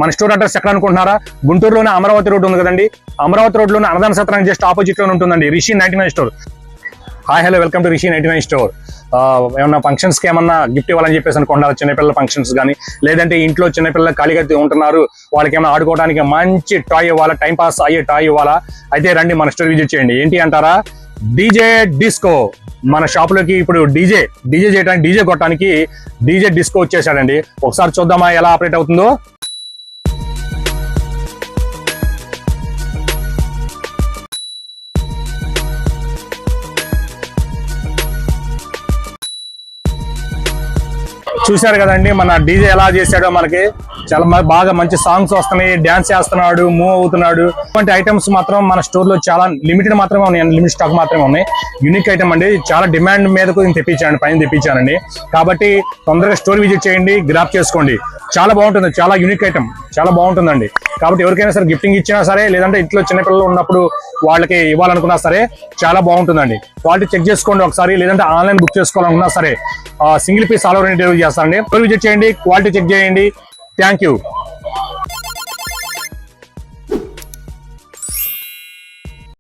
మన store address ఎక్కడ అనుకుంటున్నారా? గుంటూరులోనే అమరావతి రోడ్ ఉంది కదండి, అమరావతి రోడ్లోనే అన్నదాన సత్రానికి జస్ట్ ఆపోజిట్ లోనే ఉంటుందండి Rishi 99 store. Hi hello, welcome to Rishi 99 store. ఏమన్నా ఫంక్షన్స్కి ఏమన్నా గిఫ్ట్ ఇవ్వాలని చెప్పేసి అనుకుంటున్నారు, చిన్నపిల్లల ఫంక్షన్స్ కానీ, లేదంటే ఇంట్లో చిన్నపిల్లలు ఖాళీగా ఉంటున్నారు, వాళ్ళకి ఏమైనా ఆడుకోవడానికి మంచి టాయ్ ఇవ్వాలా, టైం పాస్ అయ్యే టాయ్ ఇవ్వాలా, అయితే రండి మన స్టోర్ విజిట్ చేయండి. ఏంటి అంటారా? DJ disco. మన షాపులోకి ఇప్పుడు డీజే చేయడానికి, డీజే కొట్టడానికి డీజే డిస్కో వచ్చేసాడండి. ఒకసారి చూద్దామా ఎలా ఆపరేట్ అవుతుందో. చూశారు కదండి మన డీజే ఎలా చేశాడో. మనకి చాలా బాగా మంచి సాంగ్స్ వస్తున్నాయి, డాన్స్ చేస్తున్నాడు, మూవ్ అవుతున్నాడు. ఇటువంటి ఐటమ్స్ మాత్రం మన స్టోర్ లో చాలా లిమిటెడ్ మాత్రమే ఉన్నాయి, లిమిట్ స్టాక్ మాత్రమే ఉన్నాయి. యూనిక్ ఐటమ్ అండి, చాలా డిమాండ్ మీదకు తెప్పించాను, పైన తెప్పించానండి. కాబట్టి తొందరగా స్టోర్ విజిట్ చేయండి, గ్రాప్ చేసుకోండి. చాలా బాగుంటుంది, చాలా యూనిక్ ఐటమ్, చాలా బాగుంటుందండి. కాబట్టి ఎవరికైనా సరే గిఫ్టింగ్ ఇచ్చినా సరే, లేదంటే ఇంట్లో చిన్నపిల్లలు ఉన్నప్పుడు వాళ్ళకి ఇవ్వాలనుకున్నా సరే చాలా బాగుంటుందండి. క్వాలిటీ చెక్ చేసుకోండి ఒకసారి, లేదంటే ఆన్లైన్ బుక్ చేసుకోవాలనుకున్నా సరే single piece all over India delivery చేస్తానండి. విజిట్ చేయండి, క్వాలిటీ చెక్ చేయండి. Thank you.